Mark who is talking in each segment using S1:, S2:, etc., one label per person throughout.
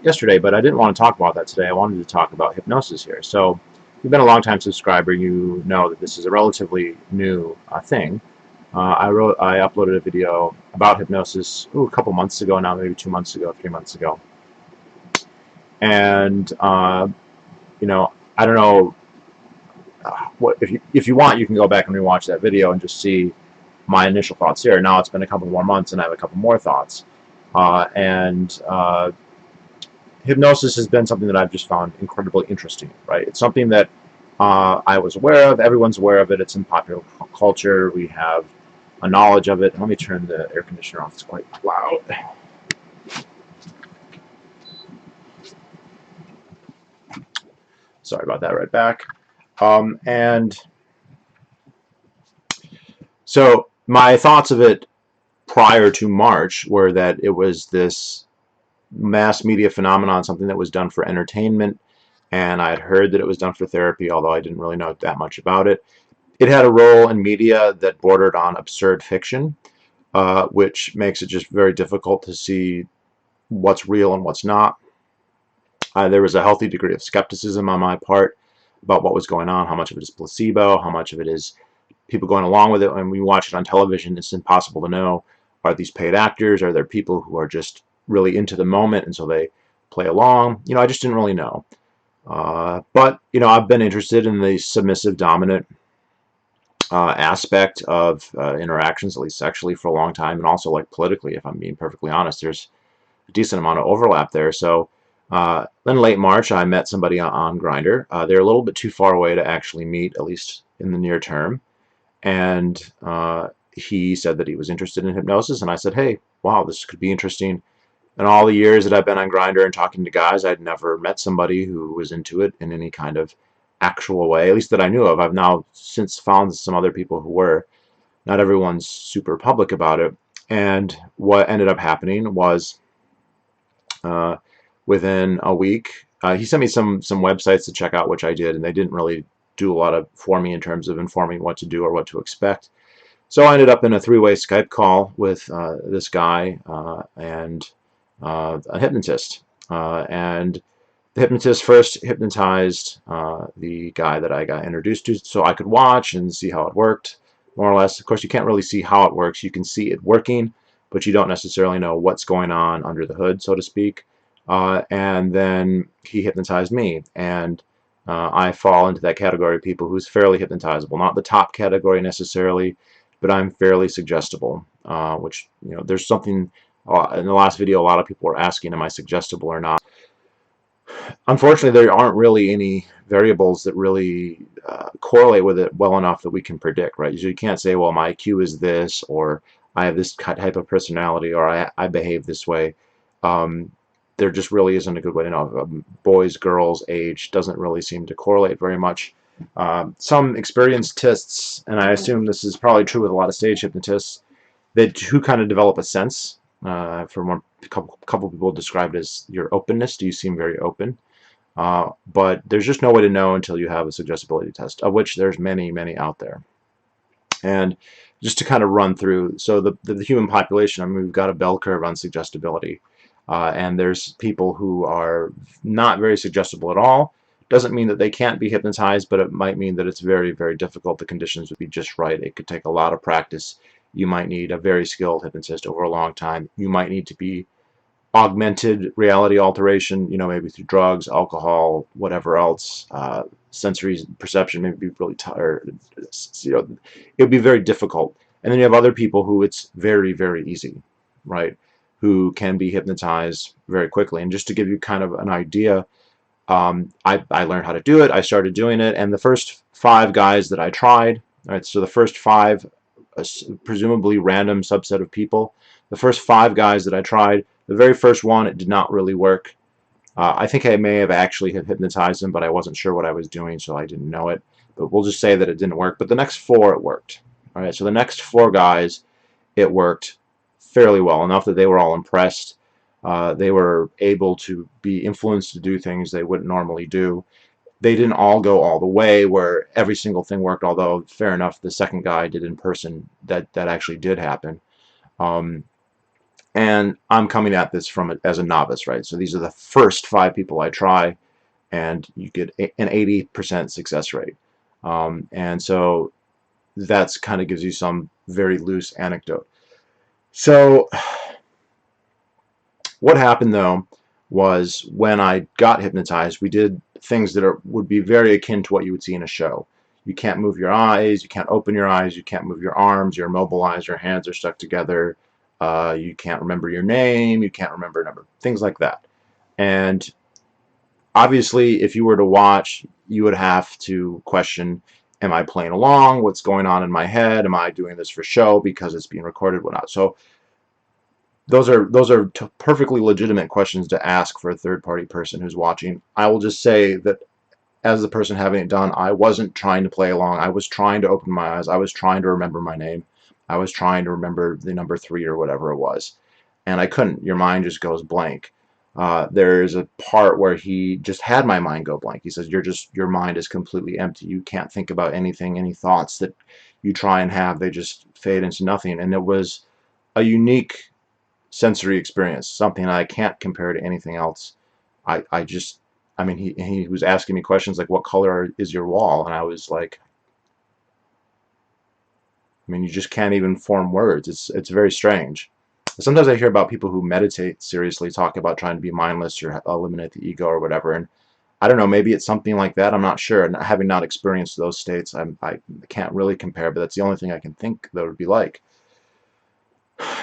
S1: yesterday, but I didn't want to talk about that today. I wanted to talk about hypnosis here. So, if you've been a long-time subscriber, you know that this is a relatively new thing. I uploaded a video about hypnosis a couple months ago now, maybe 2 months ago, 3 months ago, and I don't know what if you want, you can go back and rewatch that video and just see my initial thoughts here. Now it's been a couple more months, and I have a couple more thoughts, and hypnosis has been something that I've just found incredibly interesting, right? It's something that I was aware of. Everyone's aware of it. It's in popular culture. We have a knowledge of it. Let me turn the air conditioner off. It's quite loud. Sorry about that, right back. And so my thoughts of it prior to March were that it was this mass media phenomenon, something that was done for entertainment, and I had heard that it was done for therapy, although I didn't really know that much about it. It had a role in media that bordered on absurd fiction, which makes it just very difficult to see what's real and what's not. There was a healthy degree of skepticism on my part about what was going on, how much of it is placebo, how much of it is people going along with it. When we watch it on television, it's impossible to know, are these paid actors? Are there people who are just really into the moment and so they play along? I just didn't really know. But I've been interested in the submissive dominant aspect of interactions, at least sexually, for a long time, and also like politically, if I'm being perfectly honest. There's a decent amount of overlap there. So in late March, I met somebody on Grindr. They're a little bit too far away to actually meet, at least in the near term. And he said that he was interested in hypnosis, and I said, hey, wow, this could be interesting. In all the years that I've been on Grindr and talking to guys, I'd never met somebody who was into it in any kind of actual way, at least that I knew of. I've now since found some other people who were. Not everyone's super public about it. And what ended up happening was within a week, he sent me some websites to check out, which I did, and they didn't really do a lot of for me in terms of informing what to do or what to expect. So I ended up in a three-way Skype call with this guy and a hypnotist. And the hypnotist first hypnotized the guy that I got introduced to so I could watch and see how it worked, more or less. Of course, you can't really see how it works. You can see it working, but you don't necessarily know what's going on under the hood, so to speak. And then he hypnotized me, and I fall into that category of people who's fairly hypnotizable. Not the top category necessarily, but I'm fairly suggestible, which, there's something in the last video, a lot of people were asking, am I suggestible or not? Unfortunately, there aren't really any variables that really correlate with it well enough that we can predict, right? So you can't say, well, my IQ is this, or I have this type of personality, or I behave this way. There just really isn't a good way to know. Boys, girls, age doesn't really seem to correlate very much. Some experiencists, and I assume this is probably true with a lot of stage hypnotists, who kind of develop a sense. A couple people described it as your openness. Do you seem very open? But there's just no way to know until you have a suggestibility test, of which there's many, many out there. And just to kind of run through, so the human population, I mean, we've got a bell curve on suggestibility. And there's people who are not very suggestible at all. Doesn't mean that they can't be hypnotized, but it might mean that it's very, very difficult. The conditions would be just right. It could take a lot of practice. You might need a very skilled hypnotist over a long time. You might need to be augmented reality alteration, maybe through drugs, alcohol, whatever else, sensory perception, maybe be really tired. It would be very difficult. And then you have other people who it's very, very easy, right? Who can be hypnotized very quickly. And just to give you kind of an idea, I learned how to do it. I started doing it, and the first 5 guys that I tried, right, so the first 5, presumably random subset of people, the first 5 guys that I tried, the very first one, it did not really work. I think I may have actually hypnotized him, but I wasn't sure what I was doing, so I didn't know it. But we'll just say that it didn't work. But the next 4, it worked. All right, so the next 4 guys, it worked fairly well, enough that they were all impressed. They were able to be influenced to do things they wouldn't normally do. They didn't all go all the way where every single thing worked, although fair enough, the second guy did in person. That actually did happen. And I'm coming at this from as a novice, right? So these are the first 5 people I try, and you get an 80% success rate. And so that's kind of gives you some very loose anecdote. So what happened though was when I got hypnotized, we did things that would be very akin to what you would see in a show. You can't move your eyes, you can't open your eyes, you can't move your arms, you're immobilized, your hands are stuck together, you can't remember your name, you can't remember a number, things like that. And obviously, if you were to watch, you would have to question, am I playing along? What's going on in my head? Am I doing this for show because it's being recorded? Whatnot. So those are perfectly legitimate questions to ask for a third-party person who's watching. I will just say that as the person having it done, I wasn't trying to play along. I was trying to open my eyes. I was trying to remember my name. I was trying to remember the number 3 or whatever it was. And I couldn't. Your mind just goes blank. There's a part where he just had my mind go blank. He says, your mind is completely empty. You can't think about anything, any thoughts that you try and have, they just fade into nothing. And it was a unique sensory experience, something I can't compare to anything else. I mean, he was asking me questions like, what color is your wall? And I was like, I mean, you just can't even form words. It's very strange. Sometimes I hear about people who meditate seriously talk about trying to be mindless or eliminate the ego or whatever. And I don't know, maybe it's something like that. I'm not sure. And having not experienced those states, I can't really compare, but that's the only thing I can think that would be like.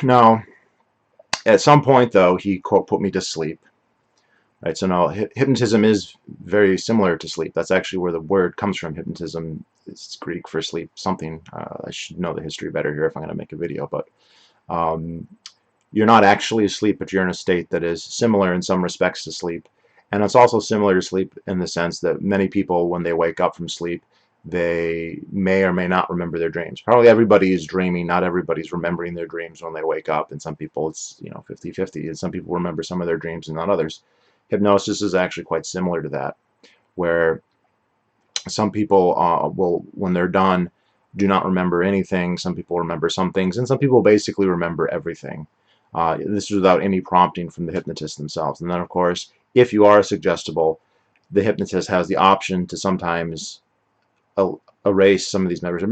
S1: Now, at some point, though, he, quote, put me to sleep. Right, so now hypnotism is very similar to sleep. That's actually where the word comes from. Hypnotism is Greek for sleep, something. I should know the history better here if I'm going to make a video, but um, you're not actually asleep, but you're in a state that is similar in some respects to sleep. And it's also similar to sleep in the sense that many people, when they wake up from sleep, they may or may not remember their dreams. Probably everybody is dreaming. Not everybody's remembering their dreams when they wake up. And some people, it's 50-50. And some people remember some of their dreams and not others. Hypnosis is actually quite similar to that, where some people will, when they're done, do not remember anything. Some people remember some things, and some people basically remember everything. This is without any prompting from the hypnotist themselves. And then, of course, if you are suggestible, the hypnotist has the option to sometimes erase some of these memories.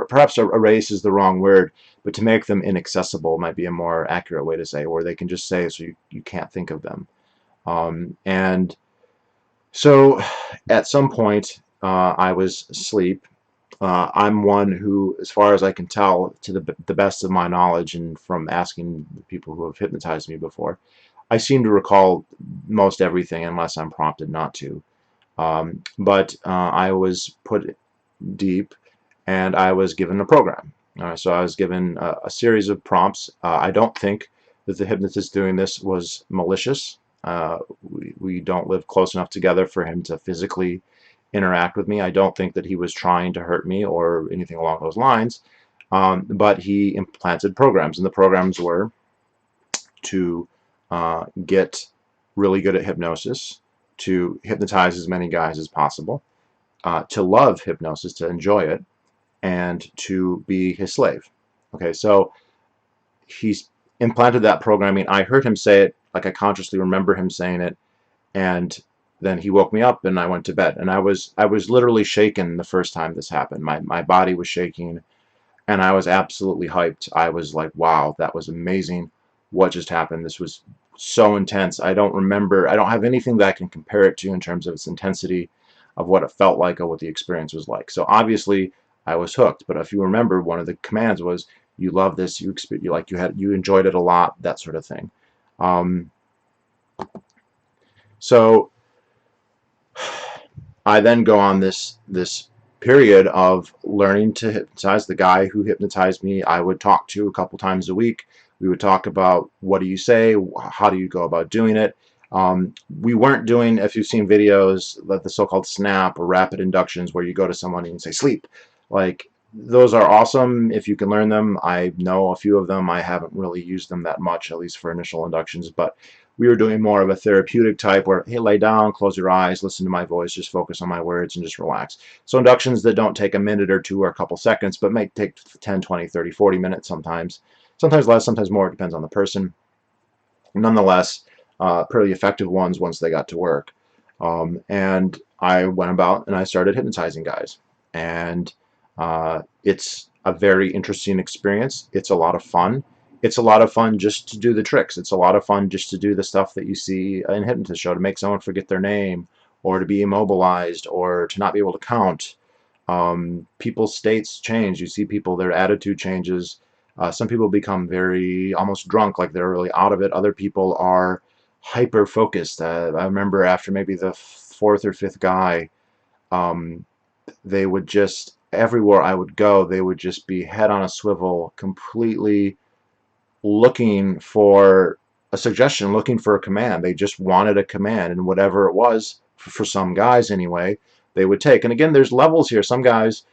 S1: Perhaps erase is the wrong word, but to make them inaccessible might be a more accurate way to say, or they can just say so you can't think of them. And so at some point I was asleep. I'm one who, as far as I can tell, to the best of my knowledge and from asking the people who have hypnotized me before, I seem to recall most everything unless I'm prompted not to. But I was put deep and I was given a program. So I was given a series of prompts. I don't think that the hypnotist doing this was malicious. We don't live close enough together for him to physically interact with me. I don't think that he was trying to hurt me or anything along those lines, but he implanted programs, and the programs were to get really good at hypnosis, to hypnotize as many guys as possible, to love hypnosis, to enjoy it, and to be his slave. Okay, so he's implanted that programming. I heard him say it, like I consciously remember him saying it, and then he woke me up and I went to bed. And I was literally shaken the first time this happened. My body was shaking and I was absolutely hyped. I was like, wow, that was amazing. What just happened? This was so intense. I don't have anything that I can compare it to in terms of its intensity, of what it felt like, or what the experience was like. So obviously I was hooked. But if you remember, one of the commands was, you love this, you enjoyed it a lot, that sort of thing. So I then go on this period of learning to hypnotize. The guy who hypnotized me, I would talk to a couple times a week. We would talk about, what do you say, how do you go about doing it. We weren't doing, if you've seen videos, the so-called snap or rapid inductions where you go to someone and say sleep. Like, those are awesome if you can learn them. I know a few of them. I haven't really used them that much, at least for initial inductions, but we were doing more of a therapeutic type where, hey, lay down, close your eyes, listen to my voice, just focus on my words and just relax. So inductions that don't take a minute or two or a couple seconds, but may take 10, 20, 30, 40 minutes sometimes. Sometimes less, sometimes more. It depends on the person. nonetheless, pretty effective ones once they got to work. And I went about and I started hypnotizing guys. And it's a very interesting experience. It's a lot of fun. It's a lot of fun just to do the tricks. It's a lot of fun just to do the stuff that you see in a hypnotist show, to make someone forget their name, or to be immobilized, or to not be able to count. People's states change. You see people, their attitude changes. Some people become very almost drunk, like they're really out of it. Other people are hyper focused. I remember after maybe the fourth or fifth guy, um, they would just, everywhere I would go, they would just be head on a swivel, completely looking for a suggestion, looking for a command. They just wanted a command, and whatever it was, for some guys anyway, they would take. And again, there's levels here. Some guys,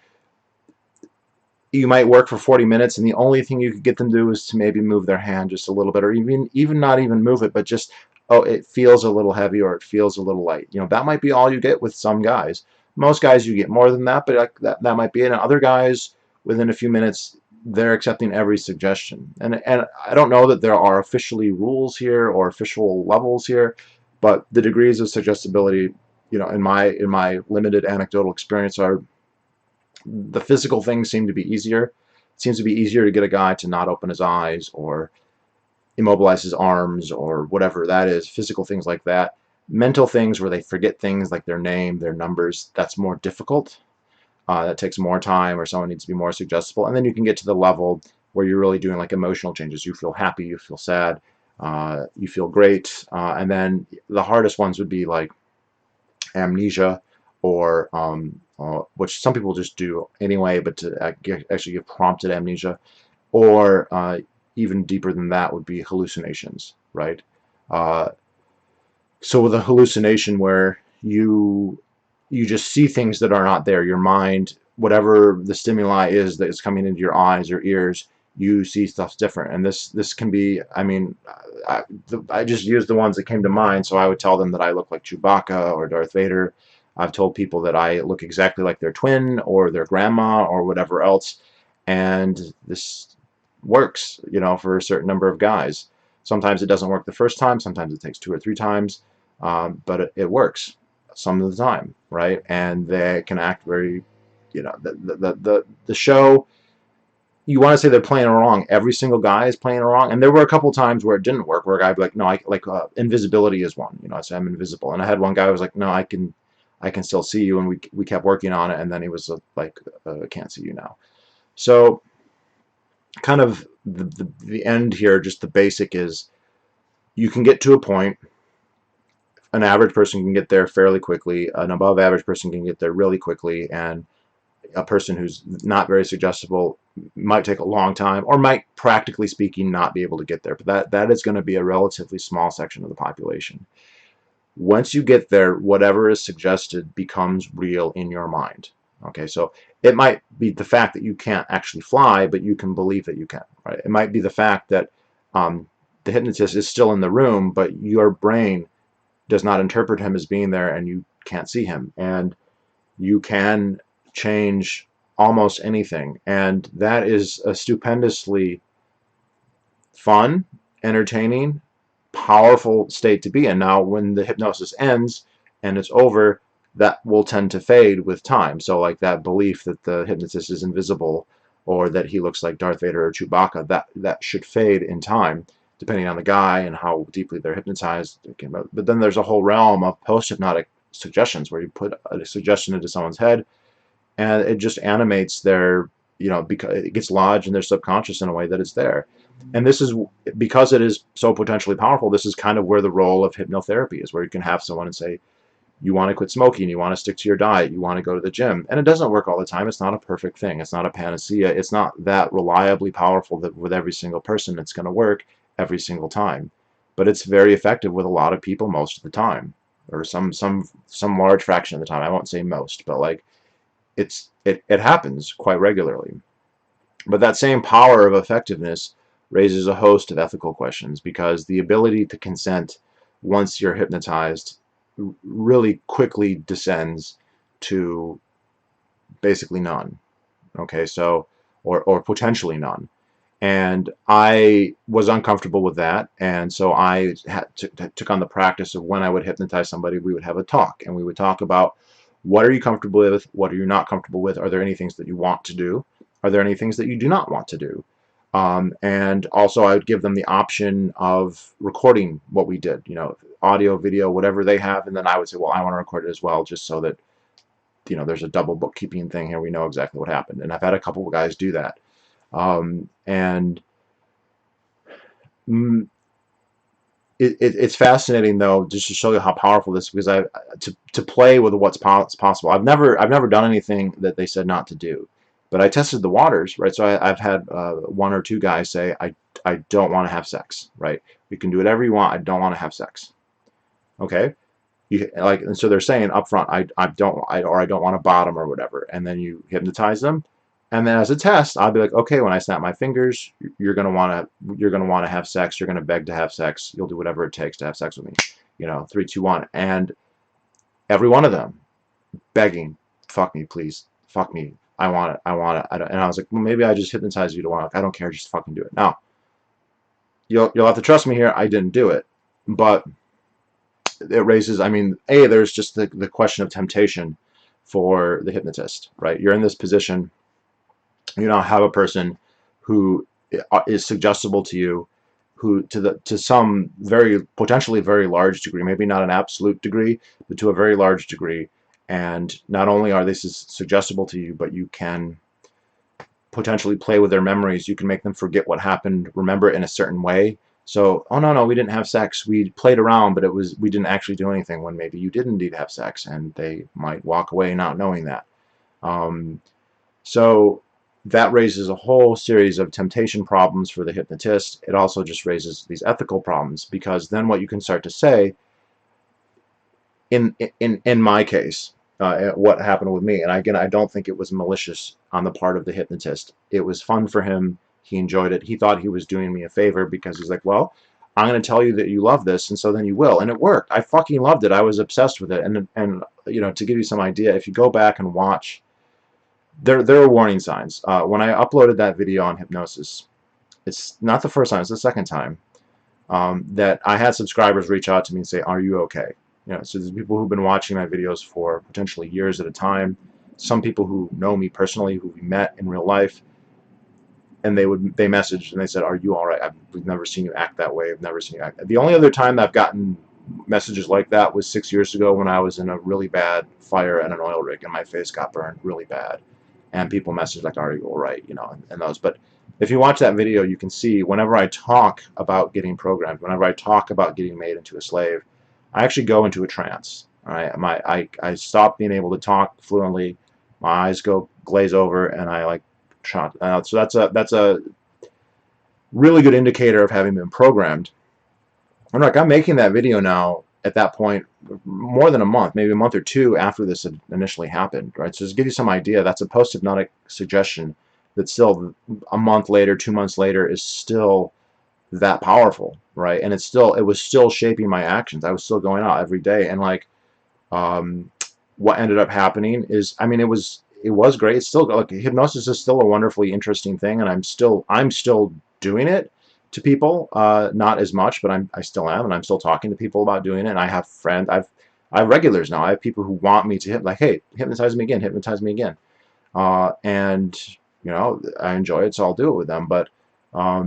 S1: you might work for 40 minutes and the only thing you could get them to do is to maybe move their hand just a little bit, or even not even move it, but just, oh, it feels a little heavy or it feels a little light. You know, that might be all you get with some guys. Most guys you get more than that, but like that might be it. And other guys, within a few minutes, they're accepting every suggestion. And I don't know that there are officially rules here or official levels here, but the degrees of suggestibility, you know, in my limited anecdotal experience, are the physical things seem to be easier. It seems to be easier to get a guy to not open his eyes or immobilize his arms or whatever that is, physical things like that. Mental things where they forget things like their name, their numbers, that's more difficult. That takes more time, or someone needs to be more suggestible. And then you can get to the level where you're really doing like emotional changes. You feel happy, you feel sad, you feel great. And then the hardest ones would be like amnesia, or which some people just do anyway, but to actually give prompted amnesia, or even deeper than that would be hallucinations, right? Uh, so with a hallucination where you just see things that are not there, your mind, whatever the stimuli is that is coming into your eyes or ears, you see stuff different. And this can be, I mean, I just used the ones that came to mind, so I would tell them that I look like Chewbacca or Darth Vader. I've told people that I look exactly like their twin or their grandma or whatever else, and this works, you know, for a certain number of guys. Sometimes it doesn't work the first time, sometimes it takes 2 or 3 times, but it works some of the time, right? And they can act very, you know, the show, you want to say they're playing it wrong. Every single guy is playing it wrong. And there were a couple times where it didn't work, where a guy would be like, no, I like invisibility is one. You know, I say I'm invisible. And I had one guy who was like, no, I can still see you. And we kept working on it. And then he was like, I can't see you now. So kind of the end here, just the basic is, you can get to a point. An average person can get there fairly quickly. An above average person can get there really quickly. And a person who's not very suggestible might take a long time, or might, practically speaking, not be able to get there. But that is going to be a relatively small section of the population. Once you get there, whatever is suggested becomes real in your mind. Okay, so it might be the fact that you can't actually fly, but you can believe that you can. Right? It might be the fact that the hypnotist is still in the room, but your brain does not interpret him as being there, and you can't see him. And you can change almost anything, and that is a stupendously fun, entertaining, powerful state to be in. Now, when the hypnosis ends and it's over, that will tend to fade with time. So like that belief that the hypnotist is invisible, or that he looks like Darth Vader or Chewbacca, that should fade in time, depending on the guy and how deeply they're hypnotized. But then there's a whole realm of post-hypnotic suggestions, where you put a suggestion into someone's head and it just animates their, you know, because it gets lodged in their subconscious in a way that it's there. And this is, because it is so potentially powerful, this is kind of where the role of hypnotherapy is, where you can have someone and say, you want to quit smoking, you want to stick to your diet, you want to go to the gym. And it doesn't work all the time. It's not a perfect thing. It's not a panacea. It's not that reliably powerful that with every single person it's going to work every single time. But it's very effective with a lot of people most of the time, or some large fraction of the time. I won't say most, but like it happens quite regularly. But that same power of effectiveness raises a host of ethical questions, because the ability to consent once you're hypnotized really quickly descends to basically none. Okay, so or potentially none. And I was uncomfortable with that, and so I took on the practice of when I would hypnotize somebody, we would have a talk, and we would talk about what are you comfortable with, what are you not comfortable with, are there any things that you want to do, are there any things that you do not want to do, and also I would give them the option of recording what we did, you know, audio, video, whatever they have, and then I would say, well, I want to record it as well, just so that, you know, there's a double bookkeeping thing here, we know exactly what happened. And I've had a couple of guys do that. And it's fascinating though, just to show you how powerful this is, because to play with what's possible. I've never done anything that they said not to do, but I tested the waters, right? So I've had one or two guys say, I don't want to have sex, right? You can do whatever you want. I don't want to have sex. Okay. And so they're saying up front, I don't want to bottom or whatever, and then you hypnotize them, and then as a test, I'll be like, okay, when I snap my fingers, you're gonna want to have sex, you're gonna beg to have sex, you'll do whatever it takes to have sex with me, you know, 3, 2, 1, and every one of them begging, fuck me, please, fuck me, I want it, and I was like, well, maybe I just hypnotize you to want it. I don't care, just fucking do it. Now, you'll have to trust me here. I didn't do it, but it raises, I mean, there's just the question of temptation for the hypnotist, right? You're in this position, you now have a person who is suggestible to you, who to some potentially very large degree, maybe not an absolute degree, but to a very large degree. And not only are they suggestible to you, but you can potentially play with their memories. You can make them forget what happened, remember it in a certain way. So, oh no, we didn't have sex. We played around, but we didn't actually do anything, when maybe you did indeed have sex, and they might walk away not knowing that. So that raises a whole series of temptation problems for the hypnotist. It also just raises these ethical problems, because then what you can start to say, in my case, what happened with me, and again, I don't think it was malicious on the part of the hypnotist. It was fun for him. He enjoyed it. He thought he was doing me a favor, because he's like, well, I'm going to tell you that you love this, and so then you will. And it worked. I fucking loved it. I was obsessed with it. And you know, to give you some idea, if you go back and watch, there are warning signs. When I uploaded that video on hypnosis, it's not the first time, it's the second time, that I had subscribers reach out to me and say, are you okay? You know, so there's people who've been watching my videos for potentially years at a time, some people who know me personally, who we met in real life, and they messaged and they said, are you all right? We've never seen you act that way. I've never seen you act. The only other time I've gotten messages like that was 6 years ago, when I was in a really bad fire at an oil rig and my face got burned really bad. And people message like, are you all right? You know, and those. But if you watch that video, you can see whenever I talk about getting programmed, whenever I talk about getting made into a slave, I actually go into a trance. All right, I stop being able to talk fluently. My eyes glaze over, and I like shot. So that's a really good indicator of having been programmed. And like, I'm making that video now at that point more than a month, maybe a month or two after this had initially happened, right? So just to give you some idea, that's a post-hypnotic suggestion that still a month later, 2 months later, is still that powerful, right? And it was still shaping my actions. I was still going out every day, and like, what ended up happening is, I mean, it was great. It's still, like, hypnosis is still a wonderfully interesting thing, and I'm still doing it to people, not as much, but I still am, and I'm still talking to people about doing it. And I have friends, I have regulars now. I have people who want me to like, hey, hypnotize me again, hypnotize me again, and you know, I enjoy it, so I'll do it with them. But I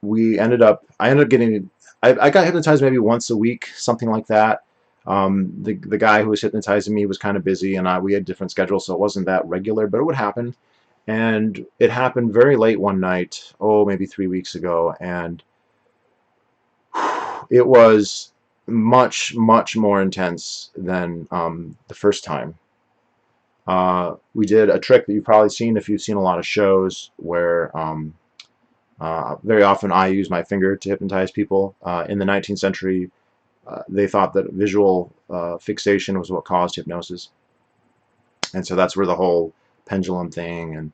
S1: ended up getting, I got hypnotized maybe once a week, something like that. The guy who was hypnotizing me was kind of busy, and we had different schedules, so it wasn't that regular, but it would happen. And it happened very late one night, maybe 3 weeks ago, and it was much, much more intense than the first time. We did a trick that you've probably seen if you've seen a lot of shows, where very often I use my finger to hypnotize people. In the 19th century, they thought that visual fixation was what caused hypnosis. And so that's where the whole pendulum thing and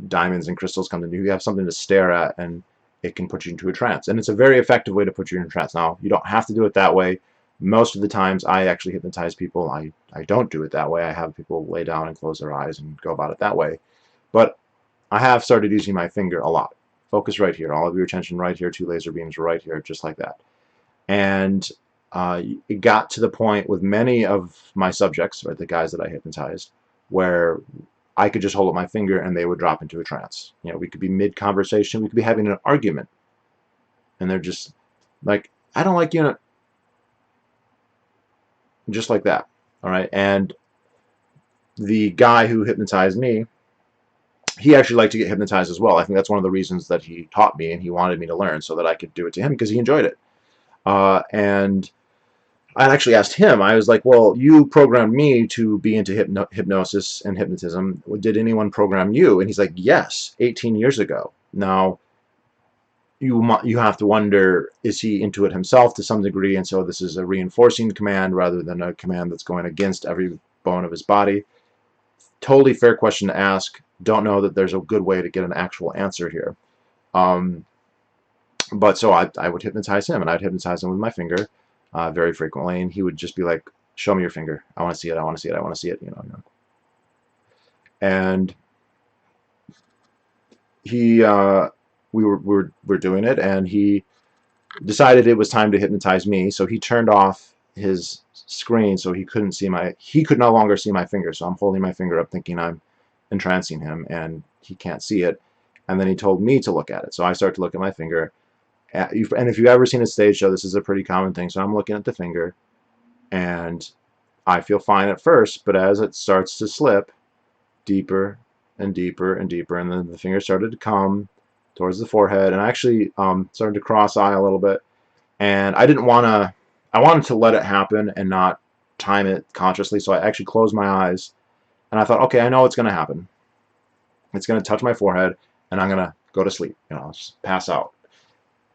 S1: diamonds and crystals come into. You have something to stare at, and it can put you into a trance. And it's a very effective way to put you in a trance. Now, you don't have to do it that way. Most of the times I actually hypnotize people. I don't do it that way. I have people lay down and close their eyes and go about it that way. But I have started using my finger a lot. Focus right here. All of your attention right here. 2 laser beams right here, just like that. And it got to the point with many of my subjects, or the guys that I hypnotized, where I could just hold up my finger and they would drop into a trance. You know, we could be mid-conversation, we could be having an argument, and they're just like, I don't like you, just like that. All right, and the guy who hypnotized me, he actually liked to get hypnotized as well. I think that's one of the reasons that he taught me and he wanted me to learn, so that I could do it to him, because he enjoyed it. And I actually asked him, I was like, well, you programmed me to be into hypnosis and hypnotism. Did anyone program you? And he's like, yes, 18 years ago. Now, you have to wonder, is he into it himself to some degree? And so this is a reinforcing command rather than a command that's going against every bone of his body. Totally fair question to ask. Don't know that there's a good way to get an actual answer here. But so I would hypnotize him, and I'd hypnotize him with my finger very frequently, and he would just be like, show me your finger. I want to see it. I want to see it. I want to see it. You know. And he, we were doing it, and he decided it was time to hypnotize me. So he turned off his screen so he could no longer see my finger. So I'm holding my finger up thinking I'm entrancing him, and he can't see it. And then he told me to look at it. So I start to look at my finger. And if you've ever seen a stage show, this is a pretty common thing. So I'm looking at the finger, and I feel fine at first, but as it starts to slip deeper and deeper and deeper, and then the finger started to come towards the forehead, and I actually started to cross-eye a little bit. And I wanted to let it happen and not time it consciously, so I actually closed my eyes, and I thought, okay, I know what's going to happen. It's going to touch my forehead, and I'm going to go to sleep, just pass out.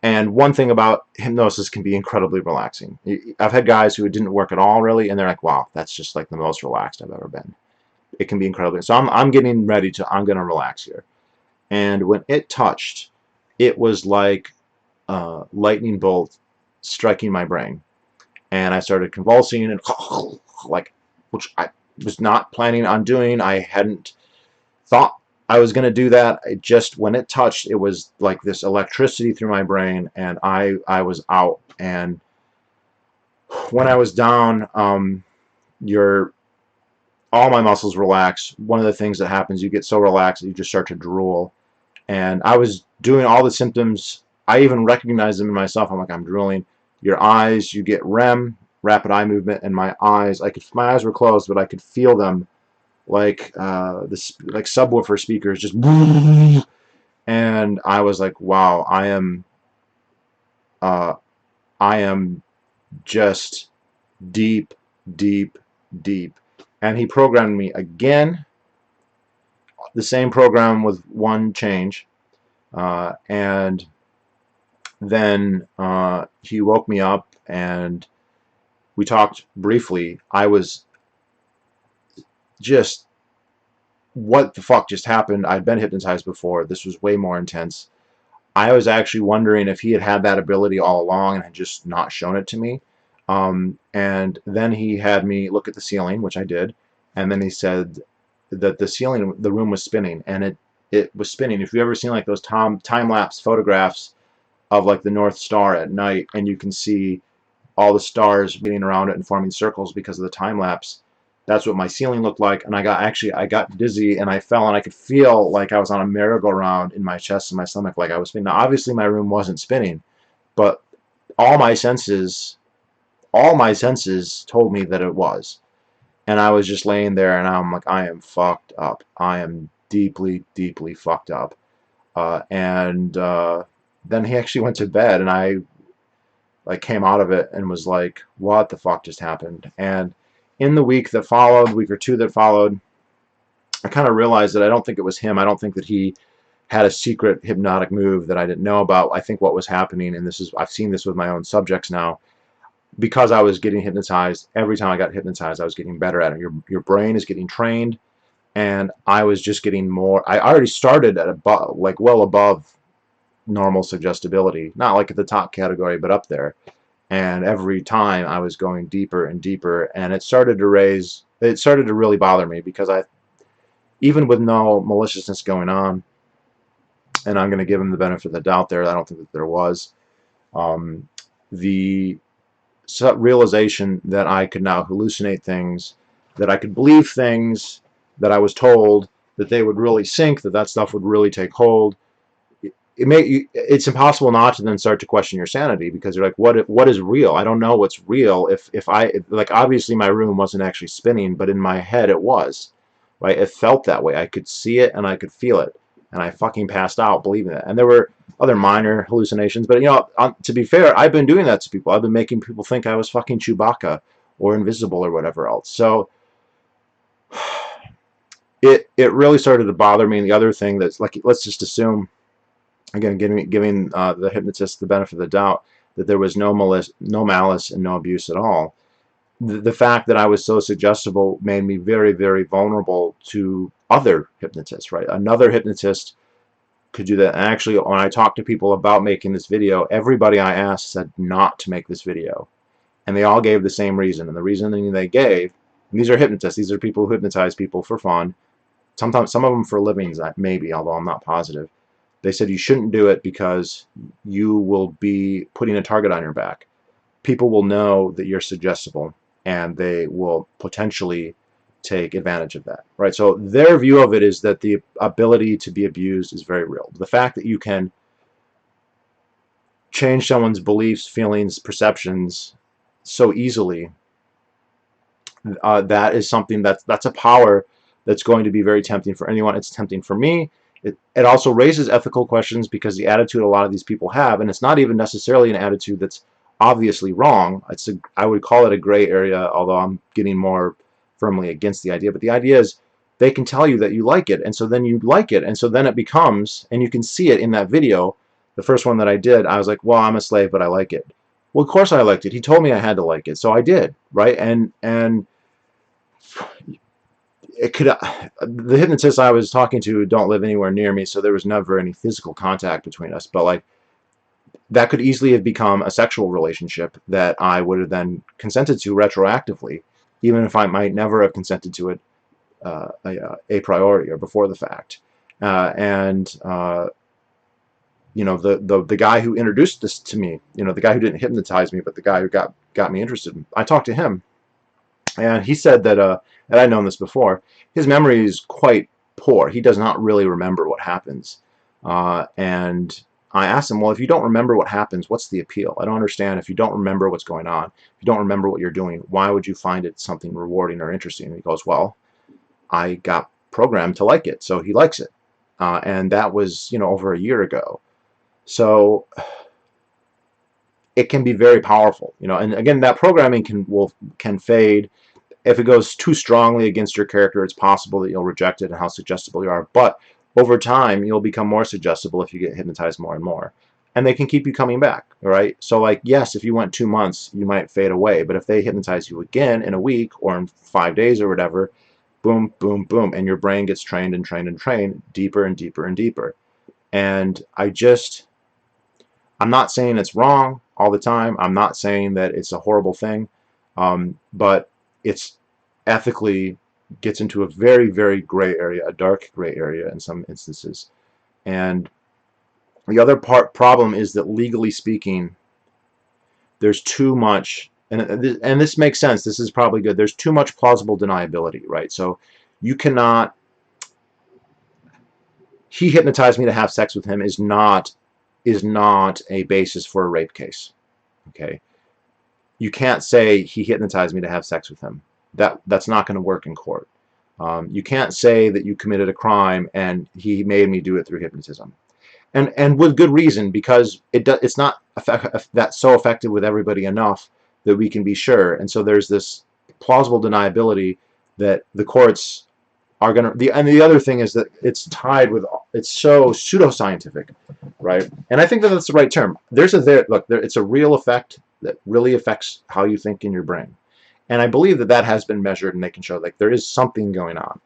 S1: And one thing about hypnosis can be incredibly relaxing. I've had guys who it didn't work at all, really, and they're like, wow, that's just like the most relaxed I've ever been. It can be incredibly. So I'm getting ready to, I'm going to relax here. And when it touched, it was like a lightning bolt striking my brain. And I started convulsing, and which I was not planning on doing. I hadn't thought I was going to do that. It just, when it touched, it was like this electricity through my brain, and I was out. And when I was down, all my muscles relax. One of the things that happens, you get so relaxed that you just start to drool. And I was doing all the symptoms. I even recognized them in myself. I'm like, I'm drooling. Your eyes, you get REM, rapid eye movement, and my eyes my eyes were closed, but I could feel them like like subwoofer speakers, just, and I was like, wow, I am just deep, deep, deep. And he programmed me again, the same program with one change, and then he woke me up and we talked briefly. I was just, what the fuck just happened? I'd been hypnotized before. This was way more intense. I was actually wondering if he had that ability all along and had just not shown it to me. And then he had me look at the ceiling, which I did, and then he said that the ceiling, the room was spinning, and it was spinning. If you've ever seen like those time-lapse photographs of like the North Star at night, and you can see all the stars getting around it and forming circles because of the time-lapse, that's what my ceiling looked like. And I got dizzy, and I fell, and I could feel like I was on a merry-go-round in my chest and my stomach, like I was spinning. Now, obviously my room wasn't spinning, but all my senses told me that it was. And I was just laying there, and I'm like, I am fucked up. I am deeply, deeply fucked up. Then he actually went to bed, and I like came out of it and was like, what the fuck just happened? And in the week that followed, week or two that followed, I kind of realized that I don't think it was him. I don't think that he had a secret hypnotic move that I didn't know about. I think what was happening, and I've seen this with my own subjects now, because I was getting hypnotized, every time I got hypnotized, I was getting better at it. Your brain is getting trained, and I was just getting more. I already started at like well above normal suggestibility, not like at the top category, but up there. And every time I was going deeper and deeper, and it started to really bother me, because even with no maliciousness going on, and I'm going to give him the benefit of the doubt there. I don't think that there was. The realization that I could now hallucinate things, that I could believe things that I was told, that they would really sink, that that stuff would really take hold. It's impossible not to then start to question your sanity, because you're like, what is real? I don't know what's real. If I, like, obviously my room wasn't actually spinning, but in my head it was, right? It felt that way. I could see it and I could feel it, and I fucking passed out believing it. And there were other minor hallucinations, but you know, to be fair, I've been doing that to people. I've been making people think I was fucking Chewbacca or invisible or whatever else. So it really started to bother me. And the other thing that's like, let's just assume, again, giving the hypnotist the benefit of the doubt, that there was no malice and no abuse at all. The fact that I was so suggestible made me very, very vulnerable to other hypnotists, right? Another hypnotist could do that. And actually, when I talked to people about making this video, everybody I asked said not to make this video. And they all gave the same reason. And the reason they gave, and these are hypnotists, these are people who hypnotize people for fun, sometimes some of them for livings, maybe, although I'm not positive. They said you shouldn't do it because you will be putting a target on your back. People will know that you're suggestible, and they will potentially take advantage of that, right? So their view of it is that the ability to be abused is very real. The fact that you can change someone's beliefs, feelings, perceptions so easily, that is something that's a power that's going to be very tempting for anyone. It's tempting for me. It also raises ethical questions, because the attitude a lot of these people have, and it's not even necessarily an attitude that's obviously wrong. I would call it a gray area, although I'm getting more firmly against the idea. But the idea is they can tell you that you like it, and so then you like it, and so then it becomes, and you can see it in that video, the first one that I did, I was like, well, I'm a slave, but I like it. Well, of course I liked it. He told me I had to like it, so I did, right? And it could, the hypnotists I was talking to don't live anywhere near me, so there was never any physical contact between us, but like, that could easily have become a sexual relationship that I would have then consented to retroactively, even if I might never have consented to it a priori or before the fact. You know, the guy who introduced this to me, you know, the guy who didn't hypnotize me, but the guy who got me interested, I talked to him, and he said that, and I'd known this before, his memory is quite poor. He does not really remember what happens. And I asked him, well, if you don't remember what happens, what's the appeal? I don't understand. If you don't remember what's going on, if you don't remember what you're doing, why would you find it something rewarding or interesting? And he goes, well, I got programmed to like it, so he likes it. And that was, you know, over a year ago. So it can be very powerful, you know. And again, that programming can fade. If it goes too strongly against your character, it's possible that you'll reject it and how suggestible you are. But over time, you'll become more suggestible if you get hypnotized more and more. And they can keep you coming back, right? So, like, yes, if you went 2 months, you might fade away. But if they hypnotize you again in a week or in 5 days or whatever, boom, boom, boom, and your brain gets trained and trained and trained deeper and deeper and deeper. And I'm not saying it's wrong all the time. I'm not saying that it's a horrible thing. But it's ethically gets into a very, very gray area, a dark gray area in some instances. And the other problem is that, legally speaking, there's too much, and this makes sense, this is probably good, there's too much plausible deniability, right? So you cannot, he hypnotized me to have sex with him is not a basis for a rape case, okay? You can't say he hypnotized me to have sex with him. That's not going to work in court. You can't say that you committed a crime and he made me do it through hypnotism, and with good reason, because it's not that so effective with everybody enough that we can be sure. And so there's this plausible deniability that the courts are going to. And the other thing is that it's tied with, it's so pseudoscientific, right? And I think that that's the right term. It's a real effect that really affects how you think in your brain. And I believe that that has been measured, and they can show like there is something going on.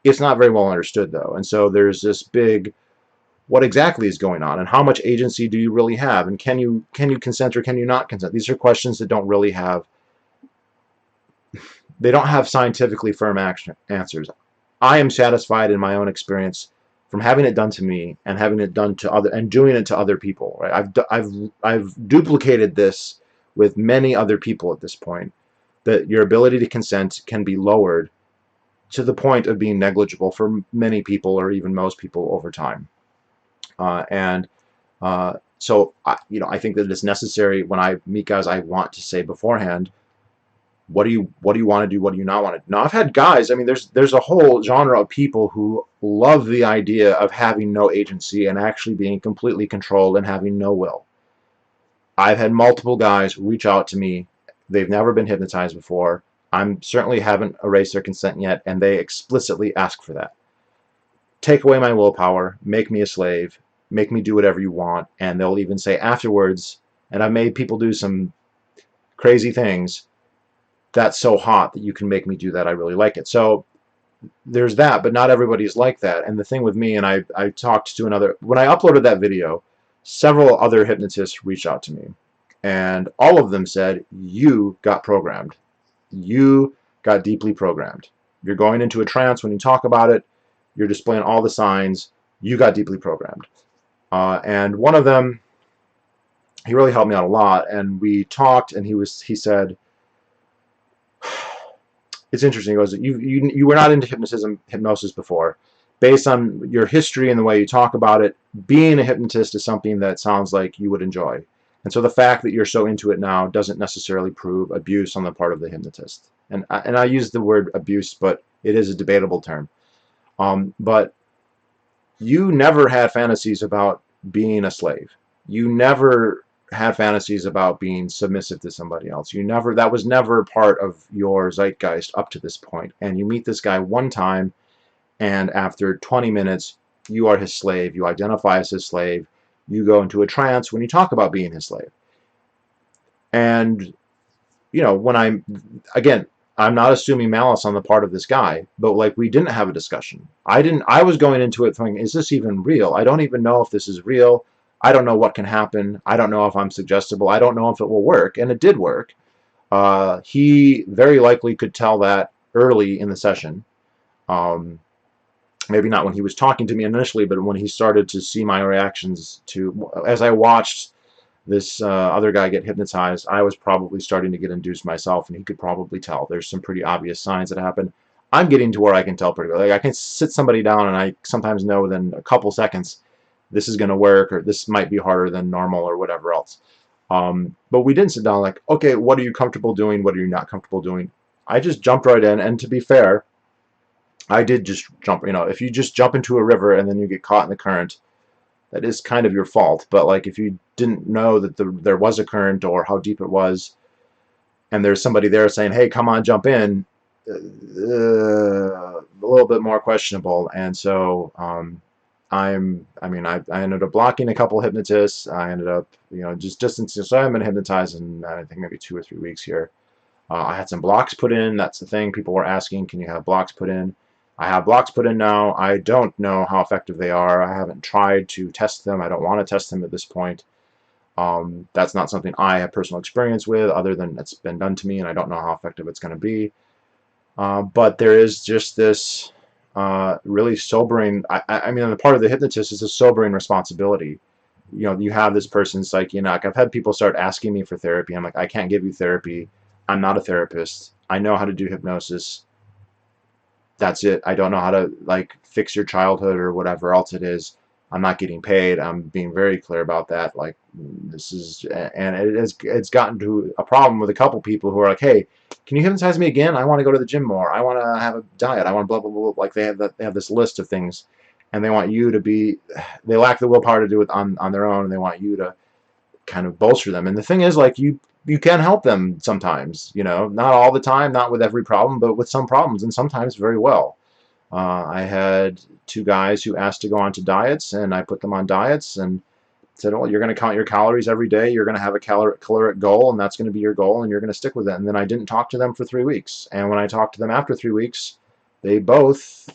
S1: It's not very well understood, though. And so there's this big, what exactly is going on, and how much agency do you really have, and can you consent or can you not consent? These are questions that don't really have, they don't have scientifically firm answers. I am satisfied in my own experience from having it done to me and having it done to other and doing it to other people. Right? I've duplicated this with many other people at this point. That your ability to consent can be lowered to the point of being negligible for many people, or even most people, over time. And so I think that it's necessary when I meet guys. I want to say beforehand, what do you want to do? What do you not want to do? Now, I've had guys. I mean, there's a whole genre of people who love the idea of having no agency and actually being completely controlled and having no will. I've had multiple guys reach out to me. They've never been hypnotized before. I'm certainly haven't erased their consent yet, and they explicitly ask for that. Take away my willpower, make me a slave, make me do whatever you want, and they'll even say afterwards, and I've made people do some crazy things, that's so hot that you can make me do that, I really like it. So there's that, but not everybody's like that. And the thing with me, and I talked to another, when I uploaded that video, several other hypnotists reached out to me, and all of them said, you got programmed. You got deeply programmed. You're going into a trance when you talk about it. You're displaying all the signs. You got deeply programmed. And one of them, he really helped me out a lot. And we talked, and he said, it's interesting. He goes, you were not into hypnosis before. Based on your history and the way you talk about it, being a hypnotist is something that sounds like you would enjoy. And so the fact that you're so into it now doesn't necessarily prove abuse on the part of the hypnotist. And I use the word abuse, but it is a debatable term. But you never had fantasies about being a slave. You never had fantasies about being submissive to somebody else. That was never part of your zeitgeist up to this point. And you meet this guy one time, and after 20 minutes, you are his slave. You identify as his slave. You go into a trance when you talk about being his slave. And, when I'm not assuming malice on the part of this guy, but like, we didn't have a discussion. I was going into it thinking, is this even real? I don't even know if this is real. I don't know what can happen. I don't know if I'm suggestible. I don't know if it will work. And it did work. He very likely could tell that early in the session. Maybe not when he was talking to me initially, but when he started to see my reactions as I watched this other guy get hypnotized, I was probably starting to get induced myself, and he could probably tell. There's some pretty obvious signs that happen. I'm getting to where I can tell pretty well. Like, I can sit somebody down, and I sometimes know within a couple seconds this is going to work, or this might be harder than normal, or whatever else. But we didn't sit down like, okay, what are you comfortable doing? What are you not comfortable doing? I just jumped right in, and to be fair, I did just jump. If you just jump into a river and then you get caught in the current, that is kind of your fault. But like, if you didn't know that there was a current or how deep it was, and there's somebody there saying, hey, come on, jump in, a little bit more questionable. And so I ended up blocking a couple hypnotists. I ended up, just distancing. So I've been hypnotized in, I think, maybe 2 or 3 weeks here. I had some blocks put in. That's the thing. People were asking, can you have blocks put in? I have blocks put in now. I don't know how effective they are. I haven't tried to test them. I don't want to test them at this point. That's not something I have personal experience with, other than it's been done to me, and I don't know how effective it's going to be. But there is just this really sobering, I mean, on the part of the hypnotist, it's a sobering responsibility. You have this person's psyche, and I've had people start asking me for therapy. I'm like, I can't give you therapy. I'm not a therapist. I know how to do hypnosis. That's it. I don't know how to fix your childhood or whatever else it is. I'm not getting paid. I'm being very clear about that. Like, this is, and it's gotten to a problem with a couple people who are like, hey, can you hypnotize me again? I want to go to the gym more. I want to have a diet. I want blah blah blah. Like, they have this list of things, and they want you to be. They lack the willpower to do it on their own, and they want you to kind of bolster them. And the thing is, like, you can help them sometimes, not all the time, not with every problem, but with some problems, and sometimes very well. I had 2 guys who asked to go onto diets, and I put them on diets and said, well, you're going to count your calories every day. You're going to have a caloric goal, and that's going to be your goal, and you're going to stick with it. And then I didn't talk to them for 3 weeks. And when I talked to them after 3 weeks, they both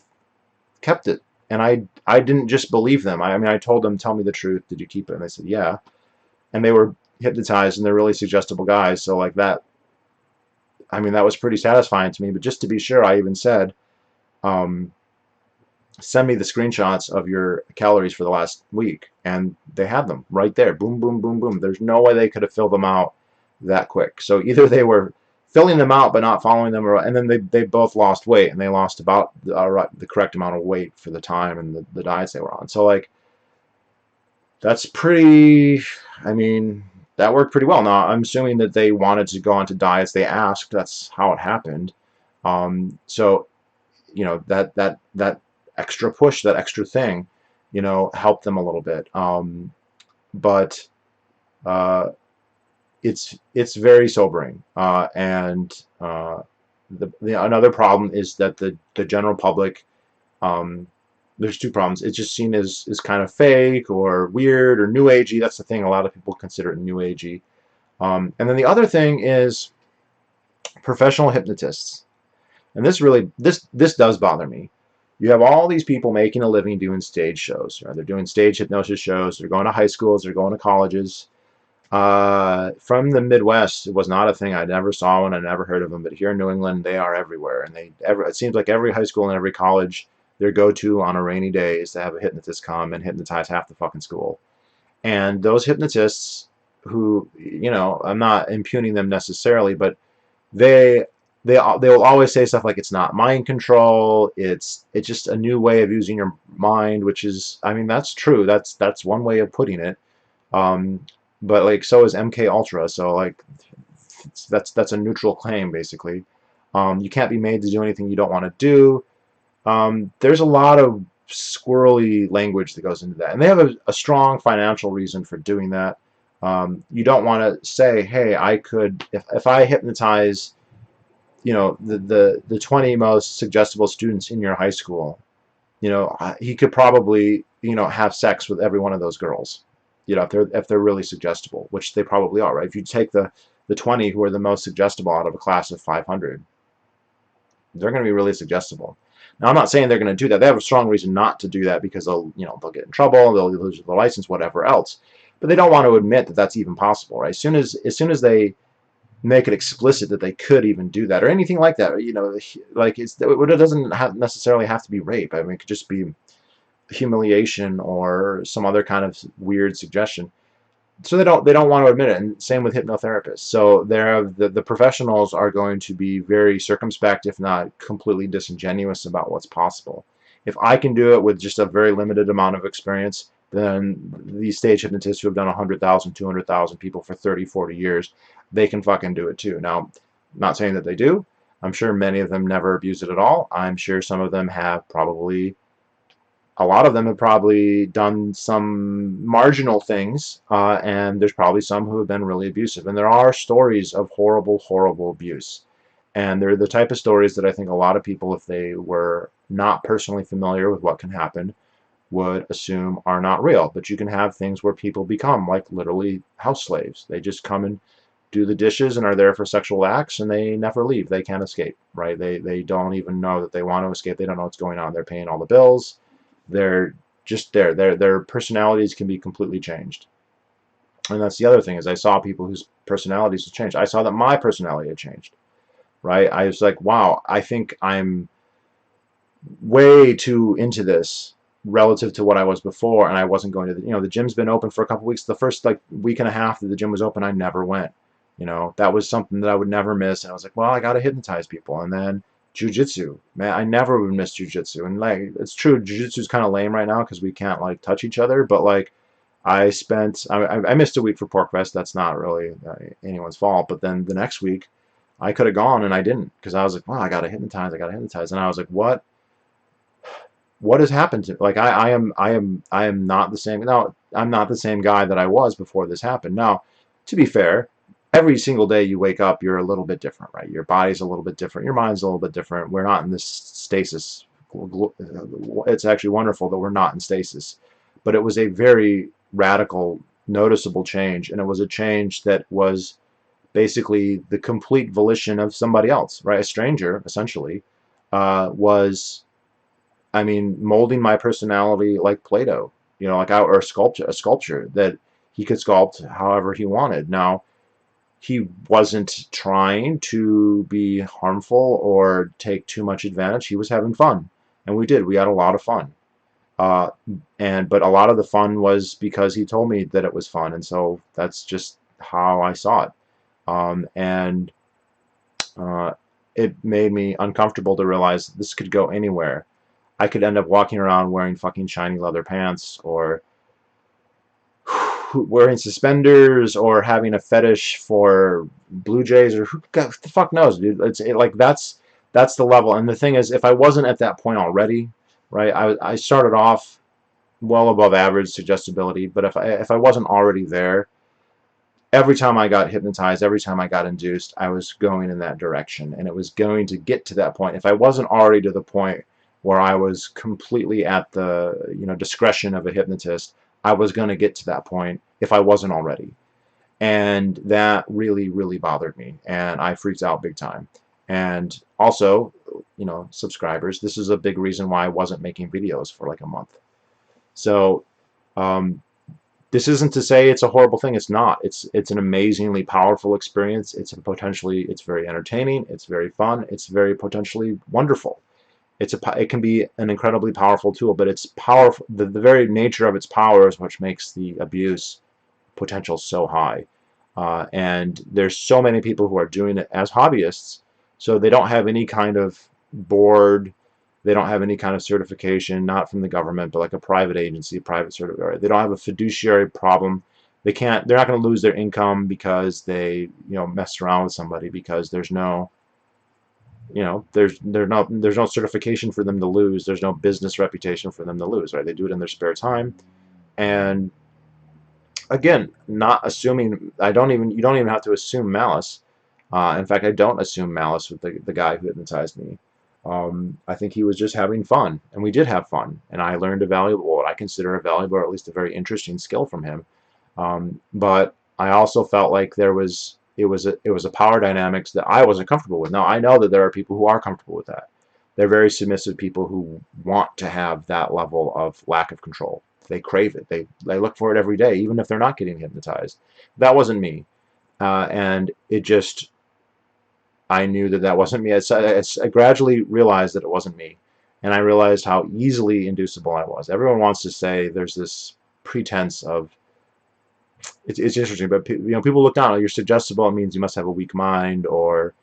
S1: kept it. And I didn't just believe them. I mean, I told them, tell me the truth. Did you keep it? And they said, yeah. And they were hypnotized, and they're really suggestible guys. So like that, I mean, that was pretty satisfying to me. But just to be sure, I even said, send me the screenshots of your calories for the last week. And they had them right there. Boom, boom, boom, boom. There's no way they could have filled them out that quick. So either they were filling them out but not following them, and then they both lost weight, and they lost about the correct amount of weight for the time and the diets they were on. So like, that's pretty, I mean, that worked pretty well. Now, I'm assuming that they wanted to go onto diets. They asked. That's how it happened. So, you know, that extra push, that extra thing, you know, helped them a little bit. But it's very sobering. Another problem is that the general public, there's two problems. It's just seen as kind of fake or weird or new agey. That's the thing. A lot of people consider it new agey. And then the other thing is professional hypnotists. And this does bother me. You have all these people making a living doing stage shows. Right? They're doing stage hypnosis shows. They're going to high schools. They're going to colleges. From the Midwest, it was not a thing. I never saw one. I never heard of them. But here in New England, they are everywhere. And it seems like every high school and every college, their go-to on a rainy day is to have a hypnotist come and hypnotize half the fucking school. And those hypnotists who, you know, I'm not impugning them necessarily, but they will always say stuff like it's not mind control, it's just a new way of using your mind, which is, I mean, that's true. That's one way of putting it. But like, so is MK Ultra. So like, that's a neutral claim basically. You can't be made to do anything you don't want to do. There's a lot of squirrely language that goes into that, and they have a strong financial reason for doing that. You don't want to say, hey, I could, if I hypnotize, you know, the 20 most suggestible students in your high school, you know, he could probably, you know, have sex with every one of those girls, you know, if they're really suggestible, which they probably are, right? If you take the 20 who are the most suggestible out of a class of 500, they're going to be really suggestible. Now, I'm not saying they're going to do that. They have a strong reason not to do that because they'll get in trouble, they'll lose their license, whatever else. But they don't want to admit that that's even possible, right? As soon as they make it explicit that they could even do that or anything like that, you know, like it doesn't necessarily have to be rape. I mean, it could just be humiliation or some other kind of weird suggestion. So they don't want to admit it, and same with hypnotherapists. So the professionals are going to be very circumspect, if not completely disingenuous about what's possible. If I can do it with just a very limited amount of experience, then these stage hypnotists who have done 100,000, 200,000 people for 30, 40 years, they can fucking do it too. Now, not saying that they do. I'm sure many of them never abuse it at all. I'm sure some of them have probably, a lot of them have probably done some marginal things, and there's probably some who have been really abusive. And there are stories of horrible, horrible abuse. And they're the type of stories that I think a lot of people, if they were not personally familiar with what can happen, would assume are not real. But you can have things where people become like literally house slaves. They just come and do the dishes and are there for sexual acts, and they never leave. They can't escape, right? They don't even know that they want to escape. They don't know what's going on. They're paying all the bills. They're just there. Their personalities can be completely changed. And that's the other thing, is I saw people whose personalities had changed. I saw that my personality had changed, right? I was like, wow, I think I'm way too into this relative to what I was before, and I wasn't going to the gym's been open for a couple weeks. The first like week and a half that the gym was open, I never went. That was something that I would never miss, and I was like, well, I got to hypnotize people. And then jiu-jitsu, man, I never would miss jiu-jitsu. And like, it's true, jiu-jitsu is kind of lame right now because we can't like touch each other, but like I missed a week for Pork Fest. That's not really anyone's fault. But then the next week I could have gone and I didn't, because I was like, well, I got to hypnotize. And I was like, what has happened to, like, I am not the same. Now, I'm not the same guy that I was before this happened. Now, to be fair, every single day you wake up, you're a little bit different, right? Your body's a little bit different. Your mind's a little bit different. We're not in this stasis. It's actually wonderful that we're not in stasis. But it was a very radical, noticeable change. And it was a change that was basically the complete volition of somebody else, right? A stranger, essentially, was, I mean, molding my personality like Play-Doh, like or a sculpture that he could sculpt however he wanted. Now, he wasn't trying to be harmful or take too much advantage. He was having fun. And we did. We had a lot of fun. Uh, but a lot of the fun was because he told me that it was fun, and so that's just how I saw it. And uh, it made me uncomfortable to realize this could go anywhere. I could end up walking around wearing fucking shiny leather pants, or wearing suspenders, or having a fetish for Blue Jays, or who the fuck knows, dude. Like that's the level. And the thing is, if I wasn't at that point already, right? I started off well above average suggestibility, but if I wasn't already there, every time I got hypnotized, every time I got induced, I was going in that direction, and it was going to get to that point. If I wasn't already to the point where I was completely at the discretion of a hypnotist, I was going to get to that point if I wasn't already. And that really, really bothered me, and I freaked out big time. And also, subscribers, this is a big reason why I wasn't making videos for like a month. So, this isn't to say it's a horrible thing. It's not. It's an amazingly powerful experience. It's very entertaining. It's very fun. It's very potentially wonderful. It can be an incredibly powerful tool, but it's powerful. The very nature of its power is what makes the abuse potential so high. And there's so many people who are doing it as hobbyists, so they don't have any kind of board. They don't have any kind of certification, not from the government, but like a private agency, private certificate. They don't have a fiduciary problem. They're not going to lose their income because they, messed around with somebody, because there's no certification for them to lose. There's no business reputation for them to lose, right? They do it in their spare time. And again, not assuming, you don't even have to assume malice. In fact, I don't assume malice with the guy who hypnotized me. I think he was just having fun, and we did have fun, and I learned what I consider a valuable, or at least a very interesting skill from him. But I also felt like it was a power dynamics that I wasn't comfortable with. Now I know that there are people who are comfortable with that. They're very submissive people who want to have that level of lack of control. They crave it. They look for it every day, even if they're not getting hypnotized. That wasn't me, and I knew that wasn't me. I gradually realized that it wasn't me, and I realized how easily inducible I was. Everyone wants to say there's this pretense of it's interesting, but people look down. Oh, you're suggestible. It means you must have a weak mind, or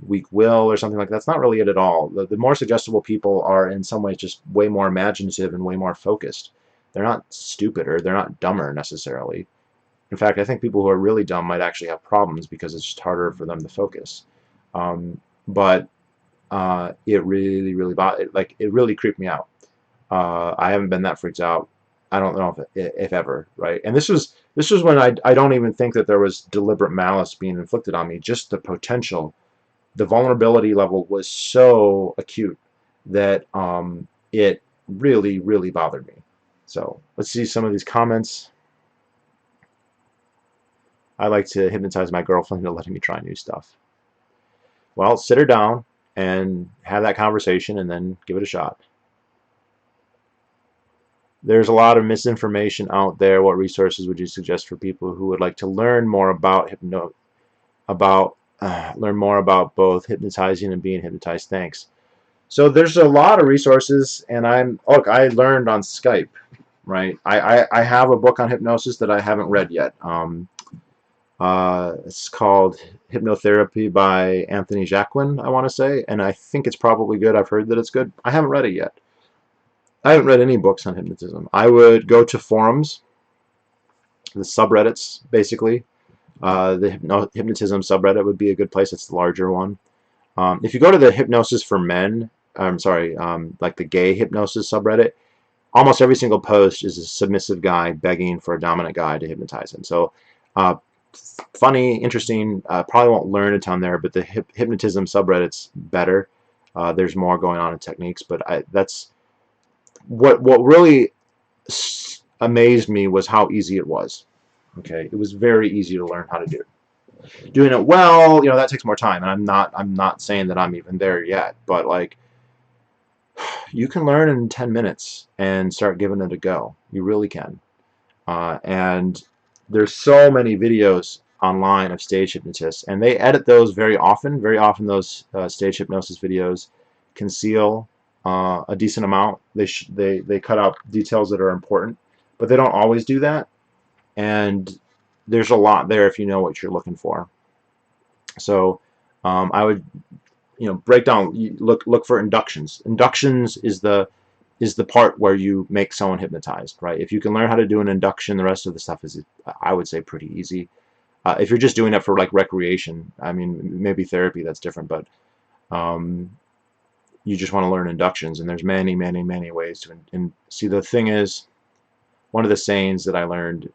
S1: weak will, or something like that. That's not really it at all. The more suggestible people are in some ways just way more imaginative and way more focused. They're not stupider. They're not dumber necessarily. In fact, I think people who are really dumb might actually have problems because it's just harder for them to focus. But it really, really it really creeped me out. I haven't been that freaked out. I don't know if ever, right? And this was when I don't even think that there was deliberate malice being inflicted on me. Just the potential, the vulnerability level was so acute that it really, really bothered me. So let's see some of these comments. I like to hypnotize my girlfriend into letting me try new stuff. Well, sit her down and have that conversation, and then give it a shot. There's a lot of misinformation out there. What resources would you suggest for people who would like to learn more about both hypnotizing and being hypnotized? Thanks. So there's a lot of resources, and I learned on Skype, right? I have a book on hypnosis that I haven't read yet. It's called Hypnotherapy by Anthony Jacquin, I want to say, and I think it's probably good. I've heard that it's good. I haven't read it yet. I haven't read any books on hypnotism. I would go to forums, the subreddits, basically. The hypnotism subreddit would be a good place. It's the larger one. If you go to the hypnosis for men, like the gay hypnosis subreddit, almost every single post is a submissive guy begging for a dominant guy to hypnotize him. So funny, interesting. Probably won't learn a ton there, but the hypnotism subreddit's better. There's more going on in techniques, but that's what really amazed me was how easy it was. Okay, it was very easy to learn how to do. Doing it well, that takes more time, and I'm not saying that I'm even there yet, but like, you can learn in 10 minutes and start giving it a go. You really can. And there's so many videos online of stage hypnotists, and they edit those very often. Very often those stage hypnosis videos conceal a decent amount. They cut out details that are important, but they don't always do that. And there's a lot there if you know what you're looking for. So I would, break down. Look for inductions. Inductions is the part where you make someone hypnotized, right? If you can learn how to do an induction, the rest of the stuff is, I would say, pretty easy. If you're just doing it for like recreation, I mean, maybe therapy, that's different, but you just want to learn inductions, and there's many, many, many ways to. And see, the thing is, one of the sayings that I learned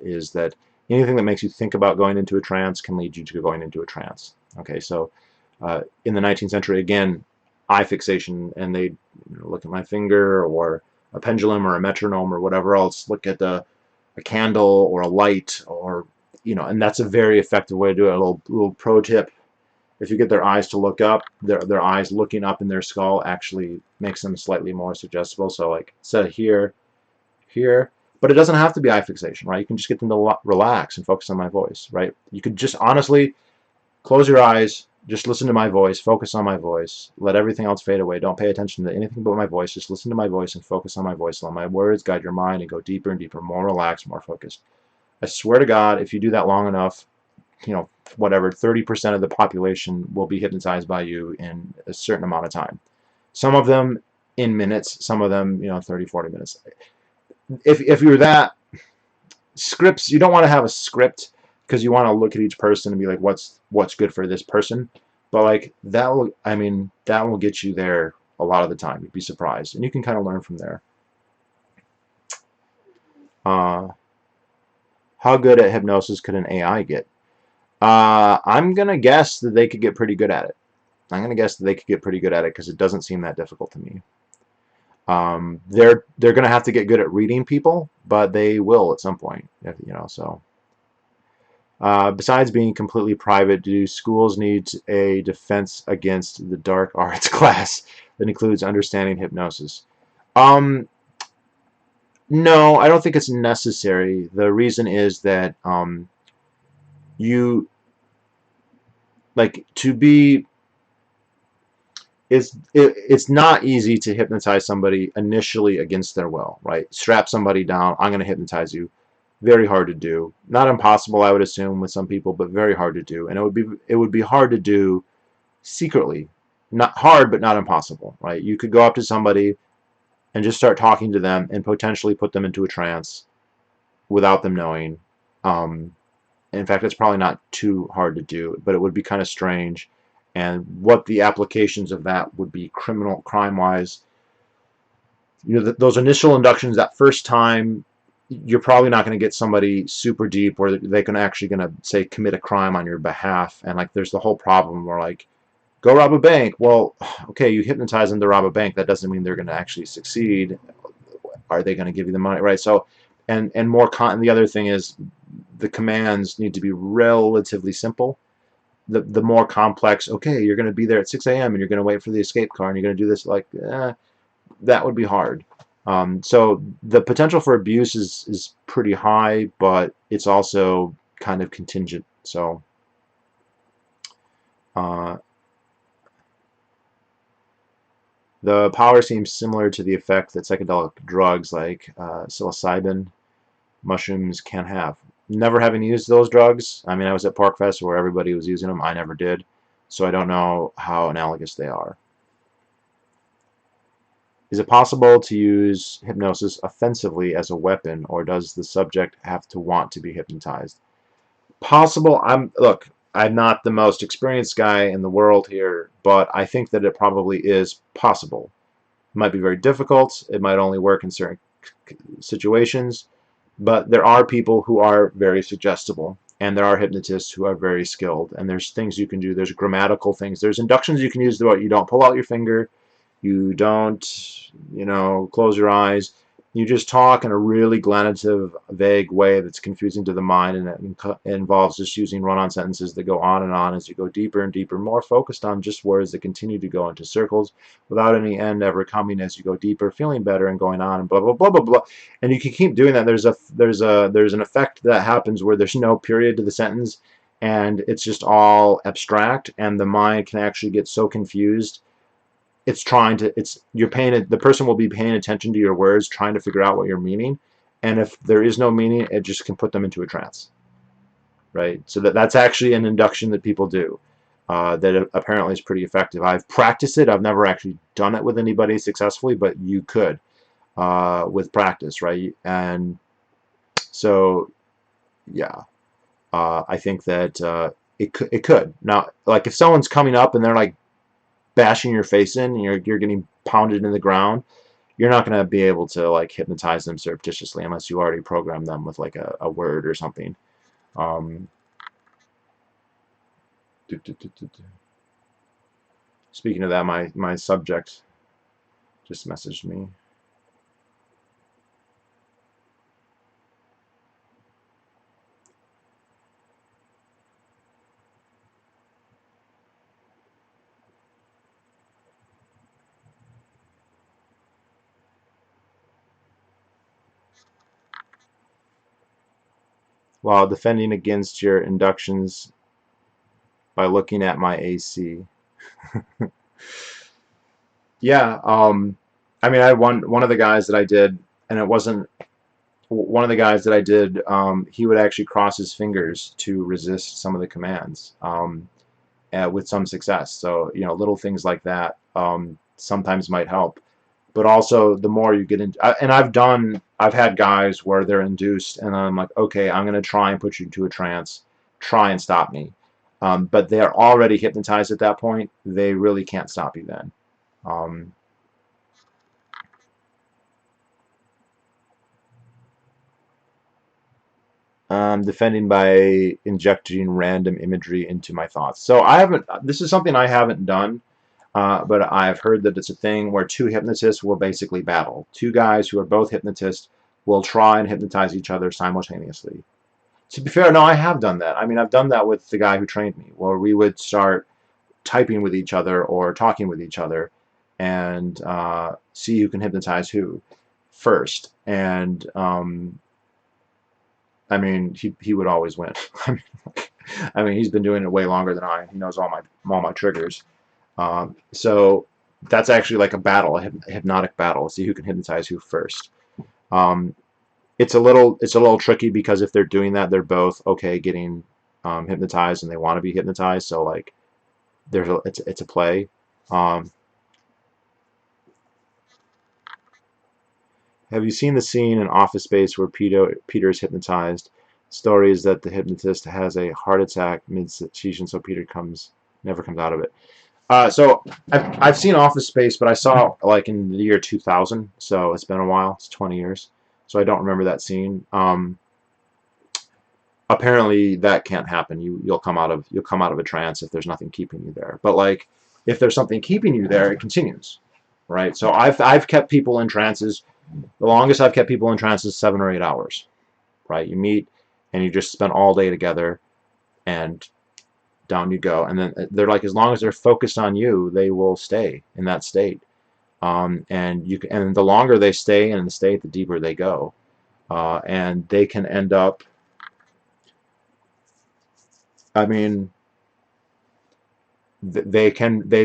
S1: is that anything that makes you think about going into a trance can lead you to going into a trance. Okay, so in the 19th century, again, eye fixation, and they look at my finger or a pendulum or a metronome or whatever else, look at a candle or a light, or and that's a very effective way to do it. A little pro tip: if you get their eyes to look up, their eyes looking up in their skull actually makes them slightly more suggestible. So like instead of here, but it doesn't have to be eye fixation, right? You can just get them to relax and focus on my voice, right? You could just honestly close your eyes, just listen to my voice, focus on my voice, let everything else fade away. Don't pay attention to anything but my voice. Just listen to my voice and focus on my voice. Let my words guide your mind and go deeper and deeper, more relaxed, more focused. I swear to God, if you do that long enough, whatever, 30% of the population will be hypnotized by you in a certain amount of time. Some of them in minutes, some of them, 30, 40 minutes. If you're that, scripts, you don't want to have a script because you want to look at each person and be like, what's good for this person. But like that will get you there a lot of the time. You'd be surprised, and you can kind of learn from there. How good at hypnosis could an AI get? I'm gonna guess that they could get pretty good at it. I'm gonna guess that they could get pretty good at it because it doesn't seem that difficult to me. They're gonna have to get good at reading people, but they will at some point, so. Besides being completely private, do schools need a defense against the dark arts class that includes understanding hypnosis? No, I don't think it's necessary. The reason is that you like to be. It's not easy to hypnotize somebody initially against their will, right? Strap somebody down. I'm going to hypnotize you. Very hard to do. Not impossible, I would assume, with some people, but very hard to do. And it would be hard to do secretly. Not hard, but not impossible, right? You could go up to somebody and just start talking to them and potentially put them into a trance without them knowing. In fact, it's probably not too hard to do, but it would be kind of strange. And what the applications of that would be crime-wise. Those initial inductions, that first time, you're probably not going to get somebody super deep where they're actually going to, say, commit a crime on your behalf. And like there's the whole problem where like, go rob a bank. Well, okay, you hypnotize them to rob a bank. That doesn't mean they're going to actually succeed. Are they going to give you the money, right? So, and the other thing is the commands need to be relatively simple. The more complex, okay, you're going to be there at 6 a.m. and you're going to wait for the escape car and you're going to do this, like, that would be hard. So the potential for abuse is pretty high, but it's also kind of contingent. So the power seems similar to the effect that psychedelic drugs like psilocybin mushrooms can have. Never having used those drugs. I mean, I was at PorcFest where everybody was using them. I never did. So I don't know how analogous they are. Is it possible to use hypnosis offensively as a weapon, or does the subject have to want to be hypnotized? Possible. Look, I'm not the most experienced guy in the world here, but I think that it probably is possible. It might be very difficult. It might only work in certain situations, but there are people who are very suggestible, and there are hypnotists who are very skilled, and there's things you can do. There's grammatical things. There's inductions you can use about you don't pull out your finger. You don't, close your eyes. You just talk in a really glanative, vague way that's confusing to the mind, and it involves just using run-on sentences that go on and on as you go deeper and deeper, more focused on just words that continue to go into circles without any end ever coming as you go deeper, feeling better and going on and blah blah blah blah blah. And you can keep doing that. There's an effect that happens where there's no period to the sentence, and it's just all abstract, and the mind can actually get so confused it's trying to, you're paying it, the person will be paying attention to your words, trying to figure out what you're meaning. And if there is no meaning, it just can put them into a trance, right? So that's actually an induction that people do, that apparently is pretty effective. I've practiced it. I've never actually done it with anybody successfully, but you could, with practice, right? And so, yeah, I think that it could. Now, like if someone's coming up and they're like bashing your face in, and you're getting pounded in the ground, you're not going to be able to like hypnotize them surreptitiously unless you already programmed them with like a word or something. Um, Speaking of that, my subject just messaged me. While defending against your inductions by looking at my AC. Yeah, I mean, I one of the guys that I did, and it wasn't one of the guys that I did. He would actually cross his fingers to resist some of the commands, with some success. So you know, little things like that sometimes might help. But also, the more you get into, and I've had guys where they're induced, and I'm like, okay, I'm gonna try and put you into a trance, try and stop me. But they're already hypnotized at that point. They really can't stop you then. Um, Defending by injecting random imagery into my thoughts. So I haven't. This is something I haven't done, but I've heard that it's a thing where two hypnotists will basically battle. Two guys who are both hypnotists will try and hypnotize each other simultaneously. To be fair, no, I have done that. I mean, I've done that with the guy who trained me, where we would start typing with each other or talking with each other, and see who can hypnotize who first. And I mean, he would always win. I mean, he's been doing it way longer than I. He knows all my triggers. So that's actually like a battle, a hypnotic battle. See who can hypnotize who first. Um, it's a little tricky because if they're doing that, they're both okay getting hypnotized and they want to be hypnotized. So like, it's a play. Um, have you seen the scene in Office Space where Peter is hypnotized? Story is that the hypnotist has a heart attack mid-session, so Peter never comes out of it. So I've seen Office Space, but I saw it like in the year 2000, so it's been a while. It's 20 years, so I don't remember that scene. Apparently that can't happen. You'll come out of a trance if there's nothing keeping you there. But like if there's something keeping you there, it continues, right? So I've kept people in trances. The longest I've kept people in trance is 7 or 8 hours, right? You meet and you just spend all day together, and down you go. And then they're like, as long as they're focused on you, they will stay in that state. And the longer they stay in the state, the deeper they go, and they can end up. I mean, they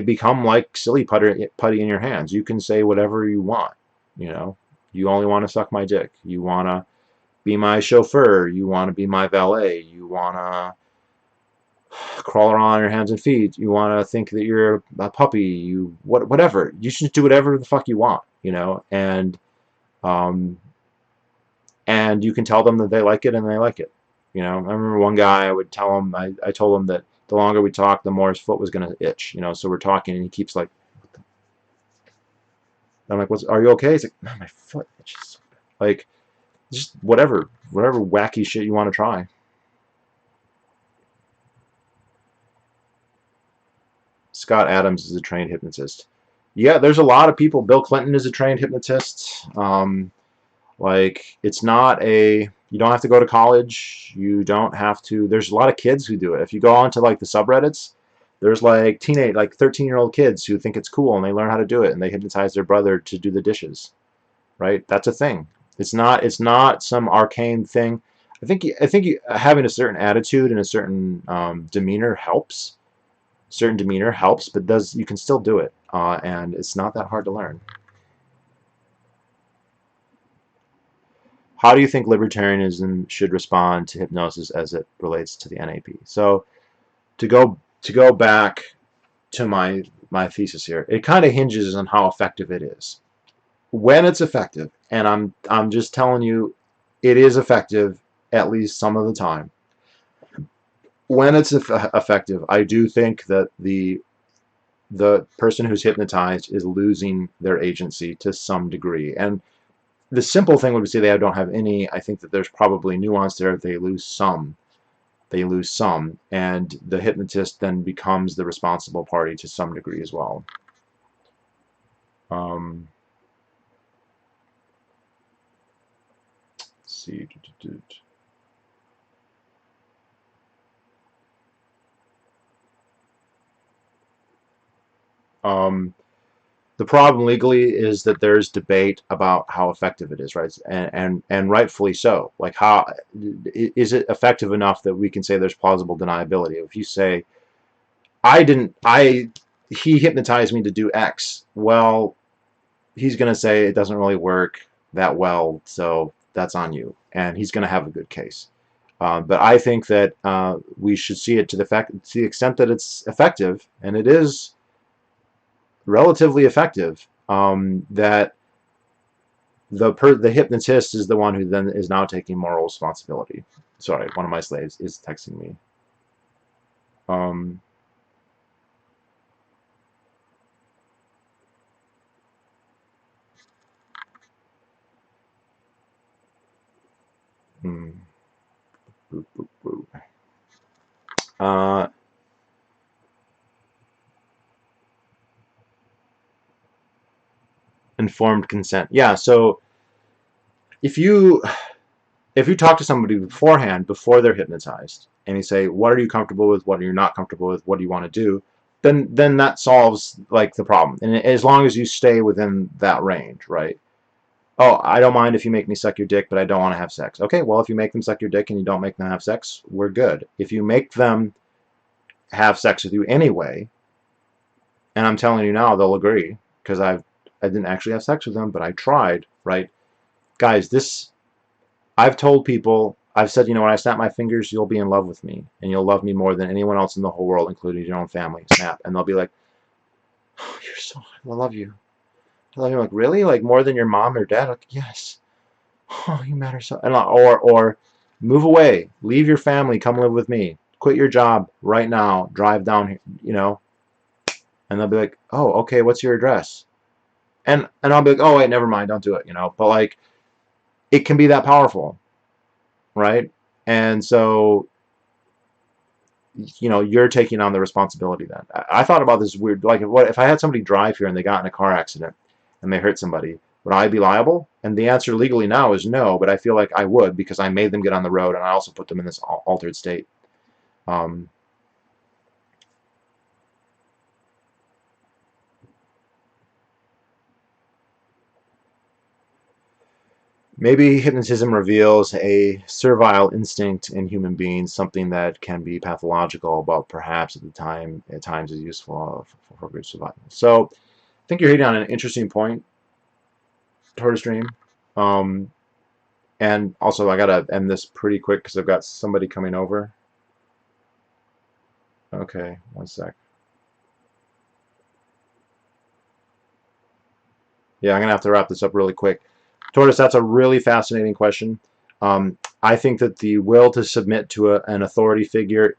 S1: become like silly putty in your hands. You can say whatever you want, you know. You only want to suck my dick. You want to be my chauffeur. You want to be my valet. You want to crawl around on your hands and feet. You want to think that you're a puppy. Whatever. You should do whatever the fuck you want, you know. And you can tell them that they like it and they like it. You know, I remember one guy, I would tell him, I told him that the longer we talked, the more his foot was going to itch, you know. So we're talking and he keeps like, I'm like, are you okay? He's like, no, my foot itches. Like, just whatever wacky shit you want to try. Scott Adams is a trained hypnotist. Yeah, there's a lot of people. Bill Clinton is a trained hypnotist. Like, it's not you don't have to go to college. You don't have to. There's a lot of kids who do it. If you go onto like the subreddits, there's like 13-year-old kids who think it's cool and they learn how to do it and they hypnotize their brother to do the dishes. Right? That's a thing. It's not some arcane thing. I think having a certain attitude and a certain demeanor helps. certain demeanor helps, but you can still do it, and it's not that hard to learn. How do you think libertarianism should respond to hypnosis as it relates to the NAP? So to go back to my thesis here, it kind of hinges on how effective it is. When it's effective, and I'm just telling you, it is effective at least some of the time. When it's effective, I do think that the person who's hypnotized is losing their agency to some degree. And the simple thing would be say they don't have any. I think that there's probably nuance there. They lose some. They lose some, and the hypnotist then becomes the responsible party to some degree as well. Let's see. The problem legally is that there's debate about how effective it is, right? And rightfully so. Like, how is it effective enough that we can say there's plausible deniability? If you say, he hypnotized me to do X, well, he's going to say it doesn't really work that well, so that's on you, and he's going to have a good case. But I think that we should see it to the extent that it's effective, and it is relatively effective, that the hypnotist is the one who then is now taking moral responsibility. Sorry, one of my slaves is texting me. Informed consent. Yeah, so if you talk to somebody beforehand, before they're hypnotized, and you say, what are you comfortable with, what are you not comfortable with, what do you want to do, then that solves like the problem. And as long as you stay within that range, right? Oh, I don't mind if you make me suck your dick, but I don't want to have sex. Okay, well, if you make them suck your dick and you don't make them have sex, we're good. If you make them have sex with you anyway, and I'm telling you now, they'll agree, because I didn't actually have sex with them, but I tried, right? Guys, I've told people, I've said, when I snap my fingers, you'll be in love with me, and you'll love me more than anyone else in the whole world, including your own family. Snap. And they'll be like, oh, I love you. I love you. I'm like, really? Like, more than your mom or dad? Like, yes. Oh, you matter so. And or move away. Leave your family. Come live with me. Quit your job right now. Drive down here, And they'll be like, oh, okay, what's your address? And I'll be like, oh, wait, never mind. Don't do it, But, like, it can be that powerful, right? And so, you're taking on the responsibility then. I thought about this weird, like, what if I had somebody drive here and they got in a car accident and they hurt somebody? Would I be liable? And the answer legally now is no, but I feel like I would, because I made them get on the road and I also put them in this altered state. Maybe hypnotism reveals a servile instinct in human beings, something that can be pathological, but perhaps at times is useful for good survival. So I think you're hitting on an interesting point, Tortoise Dream. And also, I gotta end this pretty quick because I've got somebody coming over. Okay, one sec. Yeah, I'm gonna have to wrap this up really quick. Tortoise, that's a really fascinating question. I think that the will to submit to an authority figure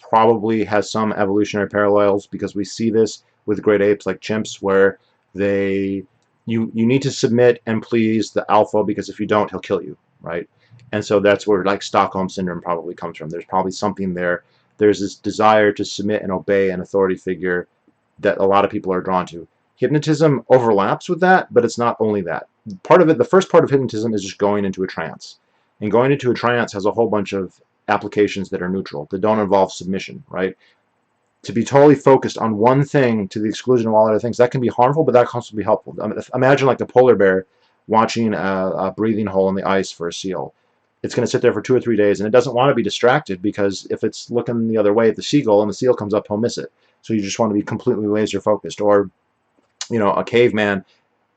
S1: probably has some evolutionary parallels, because we see this with great apes like chimps, where you need to submit and please the alpha, because if you don't, he'll kill you, right? And so that's where like Stockholm syndrome probably comes from. There's probably something there. There's this desire to submit and obey an authority figure that a lot of people are drawn to. Hypnotism overlaps with that, but it's not only that. Part of it, the first part of hypnotism is just going into a trance. And going into a trance has a whole bunch of applications that are neutral, that don't involve submission, right? To be totally focused on one thing to the exclusion of all other things, that can be harmful, but that can also be helpful. Imagine like the polar bear watching a breathing hole in the ice for a seal. It's going to sit there for 2 or 3 days, and it doesn't want to be distracted, because if it's looking the other way at the seagull and the seal comes up, he'll miss it. So you just want to be completely laser focused. Or, you know, a caveman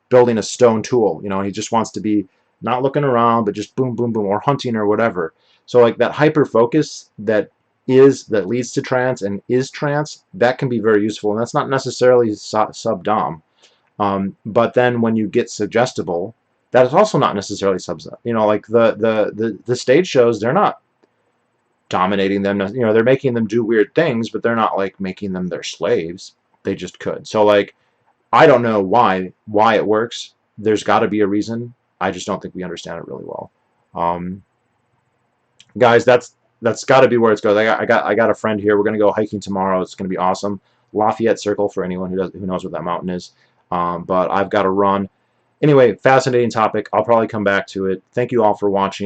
S1: building a stone tool. You know, he just wants to be not looking around, but just boom, boom, boom, or hunting or whatever. So like that hyper focus that leads to trance and is trance, that can be very useful. And that's not necessarily sub-dom. But then when you get suggestible, that is also not necessarily sub-dom. You know, like the stage shows, they're not dominating them. You know, they're making them do weird things, but they're not like making them their slaves. They just could. So like, I don't know why it works. There's got to be a reason. I just don't think we understand it really well. Guys, that's got to be where it's goes. I got a friend here. We're gonna go hiking tomorrow. It's gonna be awesome. Lafayette Circle for anyone who knows what that mountain is. But I've got to run. Anyway, fascinating topic. I'll probably come back to it. Thank you all for watching.